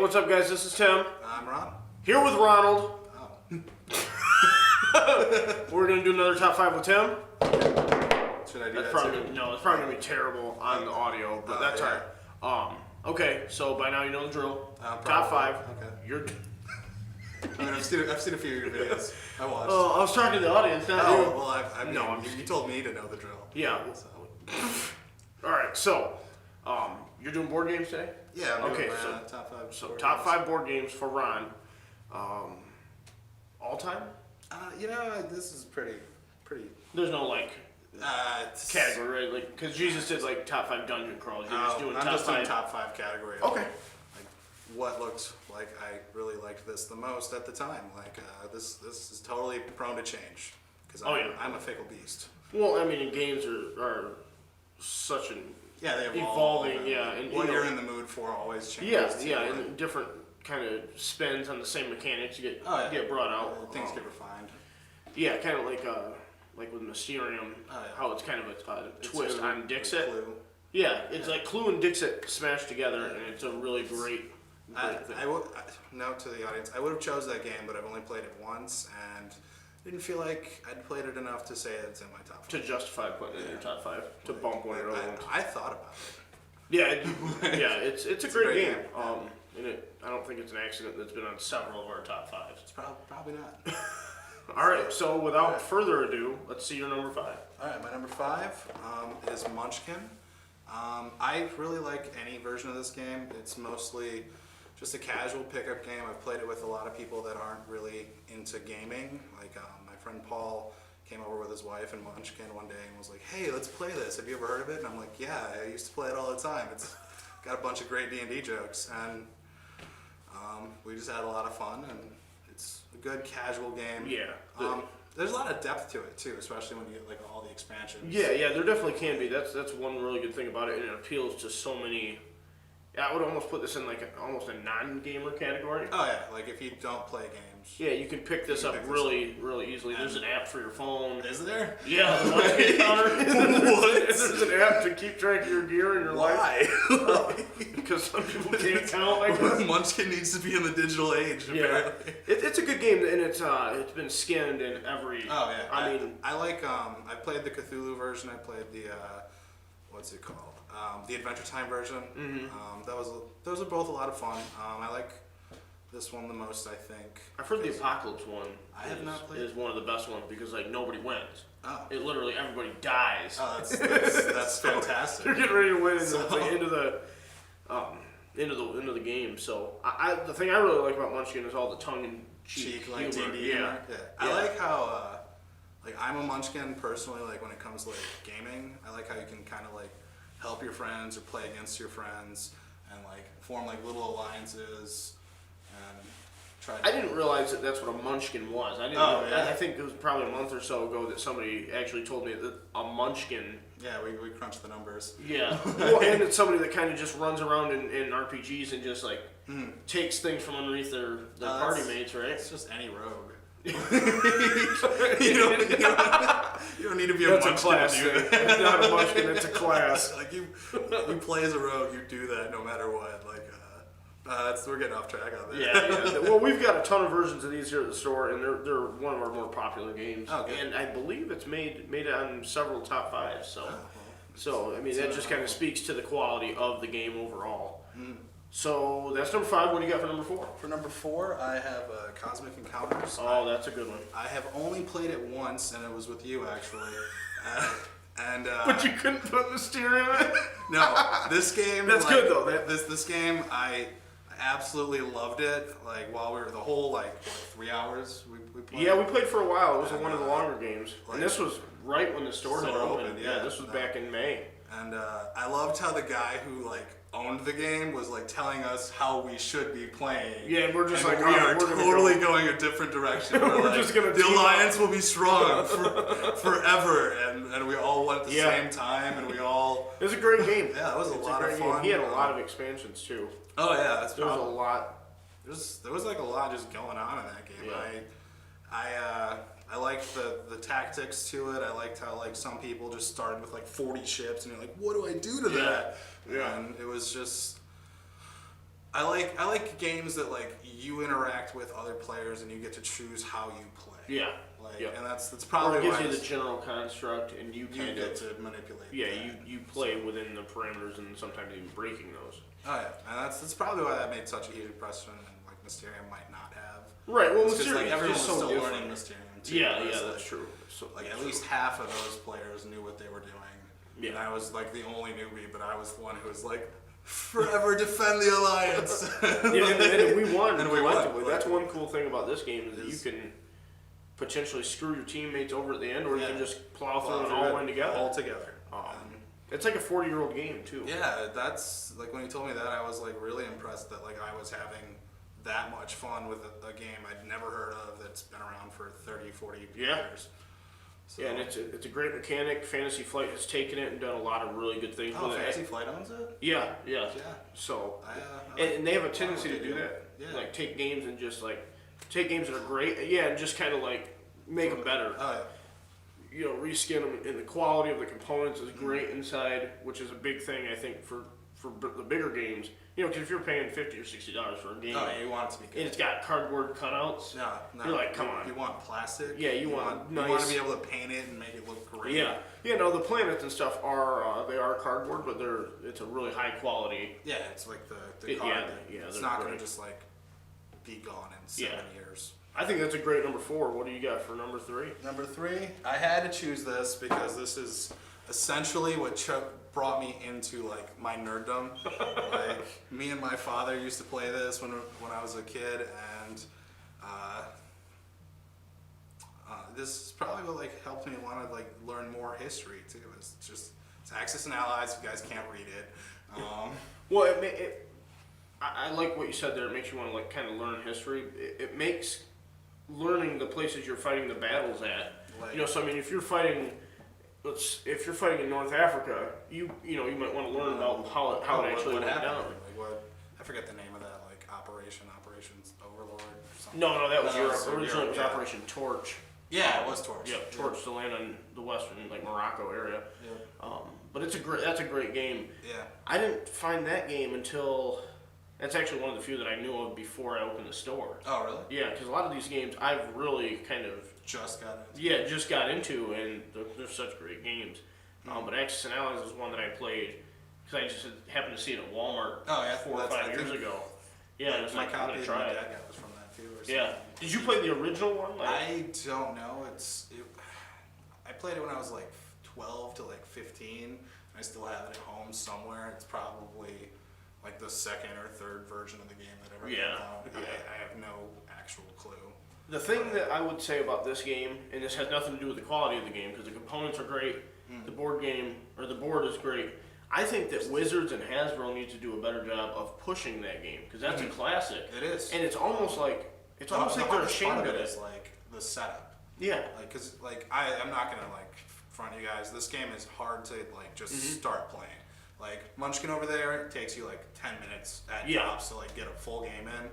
what's up, guys? This is Tim. I'm Ron. Here with Ronald. Oh. We're going to do another top 5 with Tim. Should I do That's that probably too? No, it's probably going to be terrible on the audio, but that's yeah. all right. Okay, so by now you know the drill. Top Probably. 5. Okay. You're... I mean, I've seen a few of your videos. I watched. Oh, I was talking to the audience, not you. Well, I mean, No, you told me to know the drill. Yeah. So. All right, so you're doing board games today? Yeah, I'm okay, doing so my, top 5. So top 5 board games for Ron. All time? This is pretty. There's no like It's, category, right? Like, because Jesus did like top 5 dungeon crawls. You're just doing I'm top just 5. doing top 5 category. Okay. Like what looked like I really liked this the most at the time. Like this is totally prone to change because I'm a fickle beast. Well, I mean, and games are such an Yeah, they evolving. And, Yeah, and what you're in the mood for always changes. Yeah, and different kind of spins on the same mechanics get brought out. Things get refined. Yeah, kind of like with Mysterium, how it's kind of a twist on Dixit. Clue. Yeah, it's like Clue and Dixit smashed together, and it's a really great thing. Note to the audience, I would have chose that game, but I've only played it once, and didn't feel like I'd played it enough to say it's in my top 5. To justify putting it in your top 5, to bump one of the other ones. I thought about it. Yeah, it's a great game. And I don't think it's an accident that's been on several of our top 5s. It's probably not. All right, so without further ado, let's see your number 5. All right, my number 5 is Munchkin. I really like any version of this game. It's mostly just a casual pickup game. I've played it with a lot of people that aren't really into gaming. Like my friend Paul came over with his wife and Munchkin one day and was like, "Hey, let's play this. Have you ever heard of it?" And I'm like, "Yeah, I used to play it all the time. It's got a bunch of great D&D jokes." And we just had a lot of fun, and it's a good casual game. Yeah. There's a lot of depth to it too, especially when you get like all the expansions. Yeah, there definitely can be. That's one really good thing about it, and it appeals to so many. Yeah, I would almost put this in like almost a non-gamer category. Oh yeah, like if you don't play games. Yeah, you can pick this up really easily. There's an app for your phone. Is there? Yeah, the Munchkin counter. What? There's an app to keep track of your gear and your life. Why? Because some people can't count like this. Munchkin needs to be in the digital age, apparently. It's a good game, and it's been skinned in every. Oh yeah. I mean, I like I played the Cthulhu version. I played the what's it called? The Adventure Time version. Mm-hmm. Those are both a lot of fun. I like this one the most, I think. I've heard the Apocalypse one. I have not played. Is one of the best ones because like nobody wins. Oh. It literally everybody dies. Oh, that's fantastic. You're getting ready to win into the game. So the thing I really like about Munchkin is all the tongue and cheek like humor. D&D humor. Yeah. I like how like I'm a Munchkin personally. Like when it comes to like gaming, I like how you can kind of like help your friends or play against your friends and like form like little alliances and try to... I didn't realize that that's what a Munchkin was. I didn't know. I think it was probably a month or so ago that somebody actually told me that a Munchkin... Yeah, we crunched the numbers. Yeah. Well, and it's somebody that kind of just runs around in RPGs and just like takes things from underneath their party mates, right? It's just any rogue. you don't need to be a Munchkin class to do that. It's not a Munchkin, it's a class. Like you play as a rogue, you do that no matter what. Like we're getting off track on that. Yeah. Well, we've got a ton of versions of these here at the store, and they're one of our more popular games. Oh, good. And I believe it's made it on several top 5s. So I mean that just kind of speaks to the quality of the game overall. So that's number 5. What do you got for number 4? For number 4, I have Cosmic Encounters. Oh, that's a good one. I have only played it once, and it was with you actually. But you couldn't put Mysterium in? No, this game. That's good though. This game, I absolutely loved it. Like while we were the whole 3 hours we played. Yeah, we played for a while. It was one of the longer games, and this was right when the store had opened. Yeah, this was back in May. And I loved how the guy who owned the game was telling us how we should be playing. Yeah, and we're just we are totally going a going a different direction. We're just gonna the alliance will be strong forever, and we all went at the same time, and we all. It was a great game. Yeah, it was a lot of fun. Game. He had a lot of expansions too. Oh yeah, there was a lot. There was a lot just going on in that game. Yeah. I liked the tactics to it. I liked how some people just started with 40 ships, and you're like, what do I do to that? Yeah. And it was just. I like games that like you interact with other players and you get to choose how you play. Yeah. Like, Yeah. and that's probably or it gives why you the general construct, and you you kind get of to manipulate. yeah, that. you play within the parameters, and sometimes even breaking those. Oh yeah, and that's probably why that made such a huge precedent, and like Mysterium might not have. Right. Well, Because Mysterium like is everyone just was so still different. learning Mysterium too. Yeah, whereas, that's like, true. So Like that's at least true. half of those players knew what they were doing. Yeah. And I was like the only newbie, but I was the one who was like, forever defend the alliance. and we won And we won. collectively. That's one cool thing about this game is that you can potentially screw your teammates over at the end, or you Yeah. can just plow through and all win together. All together. It's like a 40-year-old game too. Yeah, that's like when you told me that, I was like really impressed that like I was having that much fun with a game I'd never heard of that's been around for 30, 40 years. So. Yeah, and it's a great mechanic. Fantasy Flight has taken it and done a lot of really good things Oh, with Fantasy it. Flight owns it? Yeah. Yeah. So, I and they have a like tendency what to they do do. that. Yeah. Like take games and just like take games that are great. Yeah, and just kind of like make them better. Oh, You know, reskin them, and the quality of the components is great inside, which is a big thing I think for the bigger games. You know, because if you're paying $50 or $60 for a game, yeah. Oh, you want it to be good. and it's got cardboard cutouts. No, You're like, come on. You want plastic. Yeah, you want You want nice- to be able to paint it and make it look great. Yeah, no, the planets and stuff are they are cardboard, but it's a really high quality. Yeah, it's like the Yeah, card. yeah, It's they're not going great. to just like be gone in 7 years. I think that's a great number 4. What do you got for number 3? Number 3, I had to choose this because this is essentially what brought me into like my nerddom. Like me and my father used to play this when I was a kid, and this is probably what like helped me want to like learn more history too. It's Axis and Allies. You guys can't read it. Well, I like what you said there. It makes you want to like kind of learn history. It makes learning the places you're fighting the battles at. Like- You know, so I mean, if you're fighting in North Africa, you might want to learn about how it actually what went happened? down. Like what? I forget the name of that like Operations Overlord or something. No, that was No, Europe. so Originally, it was Europe, yeah. Operation Torch. Yeah, it was Torch. Yeah, Torch to land on the western, like Morocco area. Yeah. But that's a great game. Yeah. I didn't find that game until that's actually one of the few that I knew of before I opened the store. Oh, really? Yeah, because a lot of these games I've really kind of Just got it. just got into, and they're such great games. But Axis and Allies is one that I played because I just happened to see it at Walmart Oh, yeah, 4 or that's- 5 I years think ago. Yeah, and it's My like I'm copy gonna of try my it. dad got was from that too. Or something. Yeah. Did you play the original one? Like, I don't know. I played it when I was like 12 to like 15. I still have it at home somewhere. It's probably like the second or third version of the game that ever came out. Yeah. I have no actual clue. The thing that I would say about this game, and this has nothing to do with the quality of the game, because the components are great, the board is great. I think that Wizards and Hasbro need to do a better job of pushing that game, because that's a classic. It is. And it's almost like they're hardest part ashamed of it it. is like the setup. Yeah. Like, cause like I'm not gonna like front you guys. This game is hard to like just start playing. Like Munchkin over there, it takes you like 10 minutes at tops to like get a full game in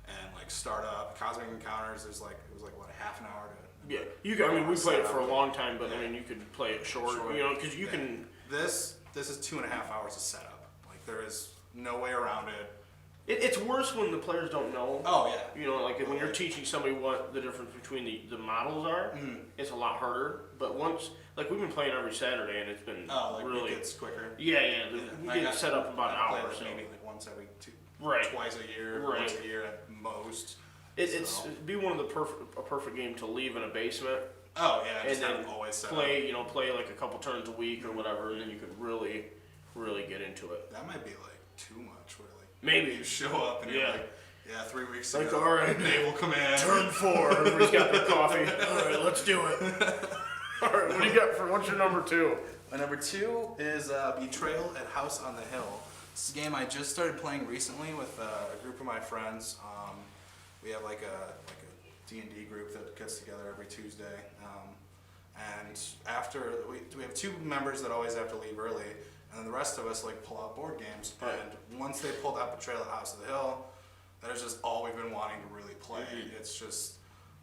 and like start up. Cosmic Encounters, it was like what, a half an hour to. Yeah. We played it for a long time, but I mean, you could play it short, because you can. This is 2.5 hours of setup. Like there is no way around it. It's worse when the players don't know. Oh yeah. You know, like when you're teaching somebody what the difference between the models are, it's a lot harder. But once, like we've been playing every Saturday, and it's been really. It gets quicker. Yeah. We get it set up in about an hour or so. Maybe like once every twice a year, Right. once a year at most. It'd be one of a perfect game to leave in a basement. Oh yeah, And just have then it always set play, up. play like a couple turns a week or whatever, and then you could really get into it. That might be like too much. Where like Maybe. you show up and you're like, 3 weeks Like, ago, all right, naval command. Turn 4. Everybody's got their coffee. All right, let's do it. All right, what do you got what's your number 2? My number 2 is Betrayal at House on the Hill. This is a game I just started playing recently with a group of my friends. We have like a D&D group that gets together every Tuesday. And after, we have 2 members that always have to leave early, and then the rest of us like pull out board games. Right. And once they pulled out Betrayal at House of the Hill, that is just all we've been wanting to really play. It's just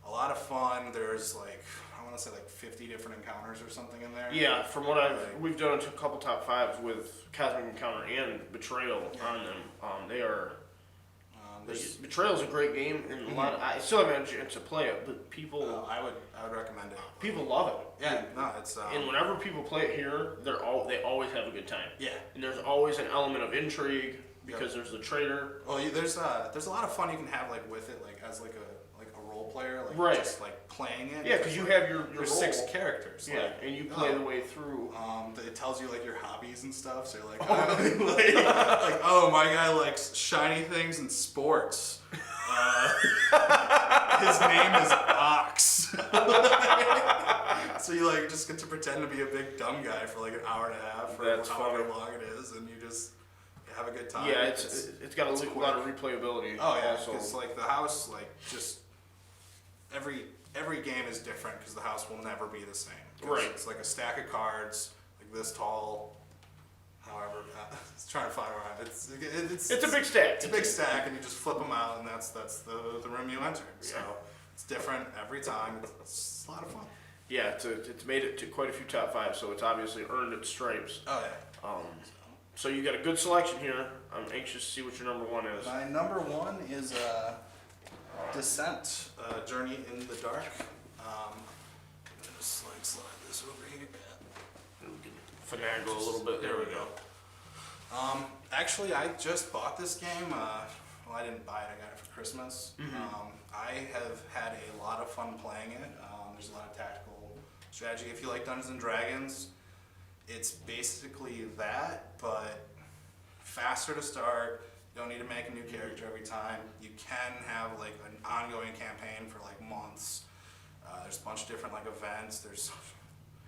a lot of fun. There's like, I want to say like 50 different encounters or something in there. Yeah, from what we've done a couple top 5s with Cosmic Encounter and Betrayal on them. Betrayal's a great game, and a lot of, I still haven't had a chance to play it, but people I would recommend it. people love it. Yeah, no, it's And whenever people play it here, they always have a good time. yeah. And there's always an element of intrigue because there's the traitor. Well, there's a lot of fun you can have like with it, like as like a role player, like Right. just like playing it. Yeah, because you have your There's 6 role. characters. Yeah, like, and you play the way through. It tells you like your hobbies and stuff. So you're like, like, oh, my guy likes shiny things and sports. His name is Ox. So you like just get to pretend to be a big dumb guy for like an hour and a half, or That's however funny. long it is, and you just have a good time. Yeah, it's got a lot of replayability. Oh yeah, also. because like the house, like just every game is different because the house will never be the same. 'Cause Right. It's like a stack of cards, like this tall. However, it's trying to find around. It's a big stack. It's a big stack, and you just flip them out, and that's the room you enter. So it's different every time. It's a lot of fun. Yeah, it's made it to quite a few top 5, so it's obviously earned its stripes. Oh yeah. So you got a good selection here. I'm anxious to see what your number 1 is. My number 1 is Descent, Journey in the Dark. Just like slide this over here. We can finagle a little bit. There we go. Actually, I just bought this game. Well, I didn't buy it. I got it for Christmas. I have had a lot of fun playing it. There's a lot of tactical strategy. If you like Dungeons and Dragons, it's basically that, but faster to start. You don't need to make a new character every time. You can have like an ongoing campaign for like months. There's a bunch of different like events. There's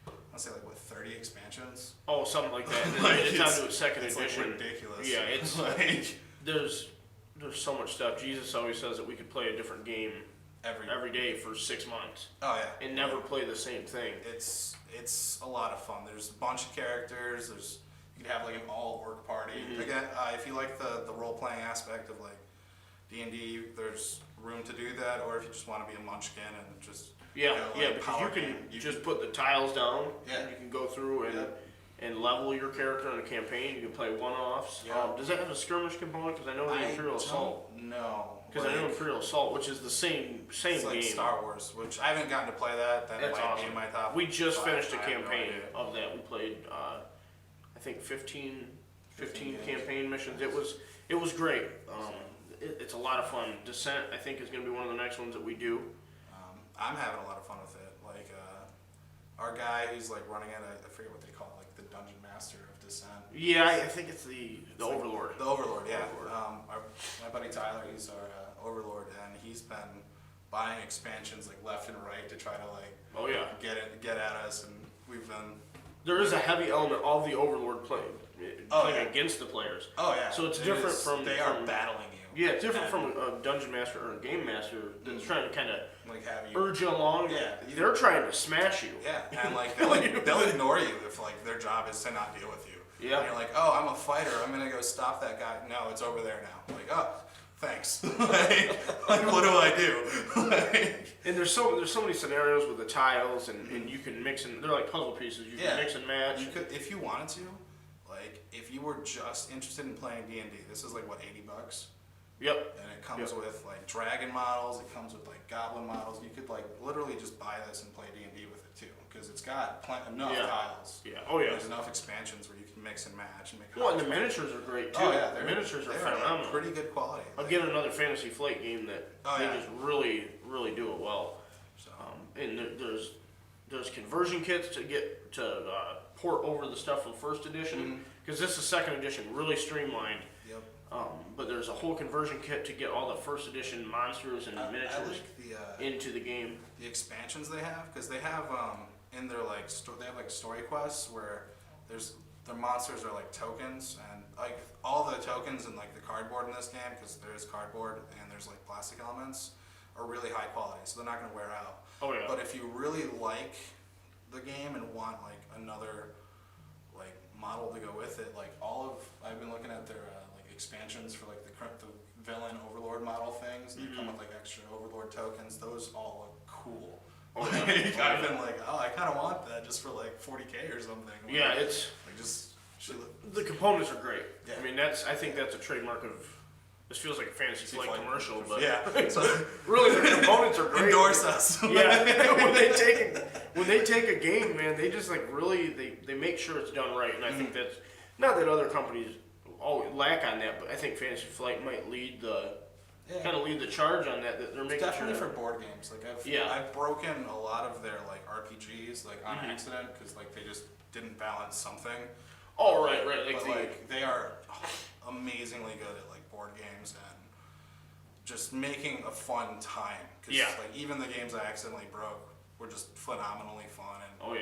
I want to say like 30 expansions. Oh, something like that. And Like, it's down to its second it's edition. like ridiculous. Yeah, it's like there's so much stuff. Jesus always says that we could play a different game every day for 6 months Oh yeah. and never play the same thing. It's a lot of fun. There's a bunch of characters. You can have like an all orc party. Again, if you like the role playing aspect of like D&D, there's room to do that. Or if you just want to be a Munchkin and just Because power you can game, just put the tiles down. Yeah. And you can go through and level your character in a campaign. You can play one-offs. Yeah. Does that have a skirmish component? Because I know the Imperial Assault. No. Because I know Imperial Assault, which is the same it's like game. Star Wars, which I haven't gotten to play that. That That's might awesome. be in my top. We just 5. finished a I have no campaign idea. of that. We played, I think 15 games. campaign missions. It was great. It's a lot of fun. Descent, I think, is going to be one of the next ones that we do. I'm having a lot of fun with it. Like our guy who's like running it, I forget what they call it, like the Dungeon Master of Descent. Yeah, I think it's the Overlord. The Overlord, yeah. Overlord. My buddy Tyler, he's our Overlord, and he's been buying expansions like left and right to try to like Oh yeah. get at us, and we've been. There is a heavy element of the Overlord playing against the players. Oh yeah. So it's different from they are battling you. Yeah, it's different from a dungeon master or a game master that's trying to kind of Like have you. urge you along. Yeah, They're trying to smash you. Yeah, and like they'll ignore you if like their job is to not deal with you. Yeah. And you're like, oh, I'm a fighter. I'm gonna go stop that guy. No, it's over there now. Like, oh, thanks. like, what do I do? And there's so many scenarios with the tiles, and you can mix and they're like puzzle pieces. You can mix and match. You could, if you wanted to, like, if you were just interested in playing D&D, this is like what, $80. Yep. And it comes with like dragon models. It comes with like goblin models. You could like literally just buy this and play D&D with it too, because it's got enough tiles. Yeah. Oh yeah. There's enough expansions where you can mix and match and make. Well, and the miniatures are great too. Oh yeah, the miniatures are they're phenomenal. Pretty good quality. Again, another Fantasy Flight game that they just really do it well. So. And there's conversion kits to get to port over the stuff from first edition, because this is second edition, really streamlined. Yep. But there's a whole conversion kit to get all the first edition monsters and miniatures I like into the game. the expansions they have, because they have in their like they have like story quests where their monsters are like tokens, and like all the tokens and like the cardboard in this game, because there is cardboard and there's like plastic elements, are really high quality, so they're not going to wear out. Oh yeah. But if you really like the game and want like another like model to go with it, like I've been looking at their like expansions for like the villain Overlord model things. They come with like extra Overlord tokens. Those all look cool. Oh, Like, I've been like, oh, I kind of want that just for like 40K or something. Like, Yeah, it's like just the components are great. Yeah. I mean, I think that's a trademark of This feels like a Fantasy Flight commercial, but yeah. So really their components are great. endorse us. Yeah, when they take a game, man, they just like really they make sure it's done right, and I think that's not that other companies always lack on that, but I think Fantasy Flight might lead the lead the charge on that. That they're making definitely sure for board games. Like I've broken a lot of their like RPGs like on accident because like they just didn't balance something. Oh right. Like they are amazingly good at like board games and just making a fun time. Cause like even the games I accidentally broke were just phenomenally fun. And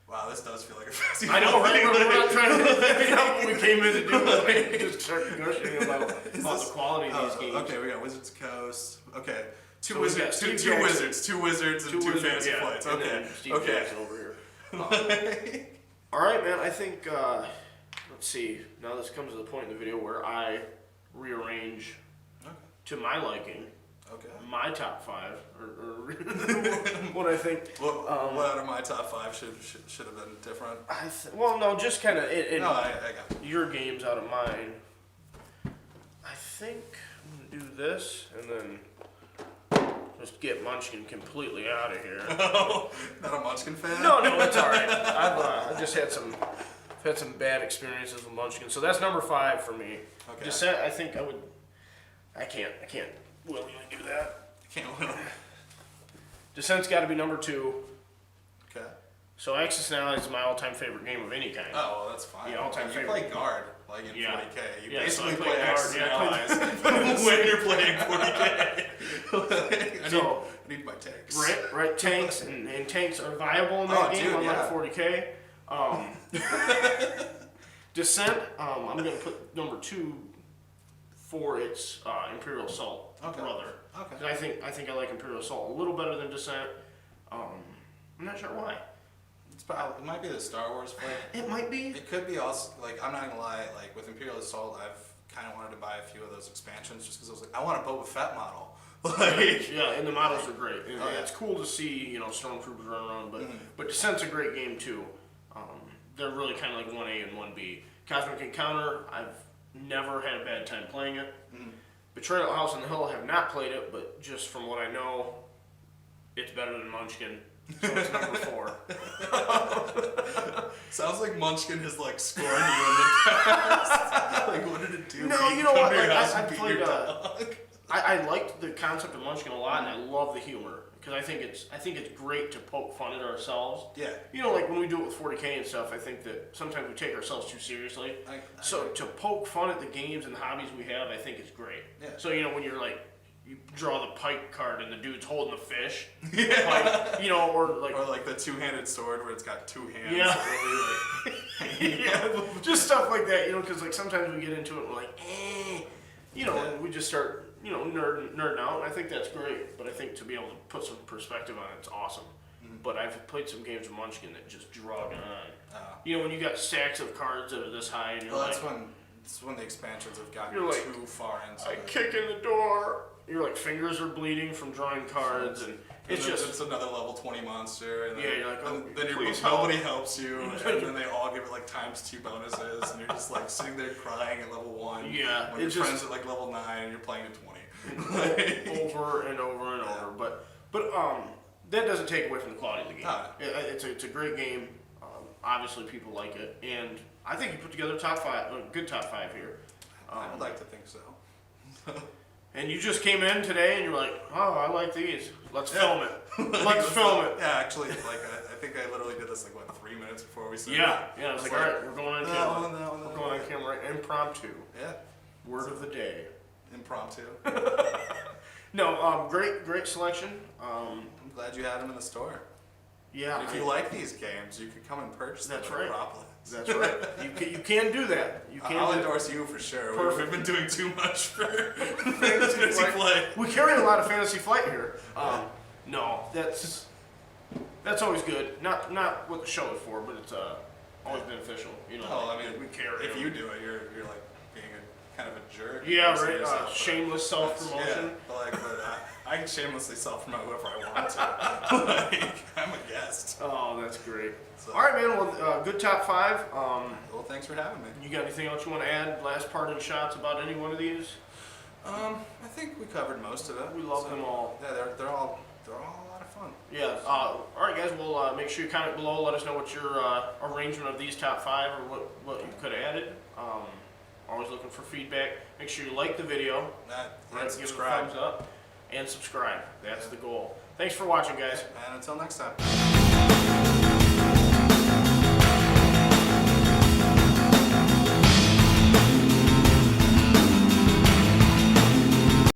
wow, this does feel like a fantasy. I know, right? We're not trying to figure out what we came in to do. Like, just start gushing about the quality of these games. Okay, we got Wizards Coast. Okay, two So wizards, two wizards, and two fantasy flights. and Okay, then Steve okay. Jackson over here. All right, man. I think let's see. Now this comes to the point in the video where I rearrange to my liking. Okay. My top 5, or what I think. What out of my top 5 should have been different? Well, no, just kind of No, I got your games out of mine. I think I'm gonna do this and then just get Munchkin completely out of here. Not a Munchkin fan? No, it's all right. I've just had some bad experiences with Munchkin, so that's number 5 for me. Okay. Descent, I think I can't willingly do that. Can't win. Descent's got to be number 2. Okay. So Axis Now is my all-time favorite game of any kind. Oh, well, that's fine. Yeah, all-time you favorite. play guard, like in 40K. You basically so play Axis and Allies when you're playing 40K. I need my tanks. Right. Tanks and tanks are viable in that game, unlike 40K. Descent, I'm going to put number 2 for its Imperial Assault brother. Okay. I think I like Imperial Assault a little better than Descent. I'm not sure why. It might be the Star Wars flight. It might be. It could be also, like, I'm not gonna lie, like, with Imperial Assault, I've kind of wanted to buy a few of those expansions just because I was like, I want a Boba Fett model. Yeah, and the models are great. And it's cool to see, Stormtroopers run around, but Descent's a great game too. They're really kind of like 1A and 1B. Cosmic Encounter, I've never had a bad time playing it. Betrayal House on the Hill, I have not played it, but just from what I know, it's better than Munchkin. So it's number 4. Sounds like Munchkin has like scorned you in the past. Like, what did it do? No, you know what? Like, I played. I liked the concept of Munchkin a lot, and I love the humor because I think it's great to poke fun at ourselves. Yeah. Like when we do it with 40K and stuff, I think that sometimes we take ourselves too seriously. So to poke fun at the games and the hobbies we have, I think it's great. Yeah. So when you're like. You draw the pike card and the dude's holding the fish. Yeah. Pike, or like the two-handed sword where it's got 2 hands. Yeah. Really, yeah, just stuff like that, because like sometimes we get into it and we're like, and we just start, nerding out, and I think that's great. But I think to be able to put some perspective on it, it's awesome. But I've played some games of Munchkin that just drug on. When you got stacks of cards that are this high, and you're that's when the expansions have gotten too far into I kick in the door. Your fingers are bleeding from drawing cards, and it's another level 20 monster. And you're like, then nobody helps you, and then they all give it like ×2 bonuses, and you're just like sitting there crying at level 1. Yeah, when your friends at like level 9, and you're playing at 20. over and over and over, but that doesn't take away from the quality of the game. It's a great game. Obviously, people like it, and I think you put together a good top 5 here. I would like to think so. And you just came in today and you're like, oh, I like these. Let's film it. Let's film it. Yeah, actually, I think I literally did this 3 minutes before we started. Yeah. I was like, all right, we're going on camera. We're going on camera, right? Impromptu. Yeah. Word of the day. Impromptu. No, great selection. I'm glad you had them in the store. Yeah. And if you like these games, you could come and purchase them at Acropolis. That's right. You can do that. I'll endorse you for sure. Perfect. We've been doing too much for Fantasy Flight. We carry a lot of Fantasy Flight here. No, that's always good. Not what the show is for, but it's always beneficial. I mean, we carry. If you do it, you're like being kind of a jerk. Yeah, right. Shameless self-promotion. Yeah, but I can shamelessly self-promote whoever I want to. Like, I'm a guest. Oh, that's great. So- All right, man. Well, good top 5. Well, thanks for having me. You got anything else you want to add? Last parting shots about any one of these? I think we covered most of it. We love them all. Yeah, they're all a lot of fun. Yeah. All right, guys. Well, make sure you comment below. Let us know what your arrangement of these top 5 or what you could have added. Always looking for feedback. Make sure you like the video. And Give it a subscribe. thumbs up. And subscribe. That's the goal. Thanks for watching, guys. And until next time.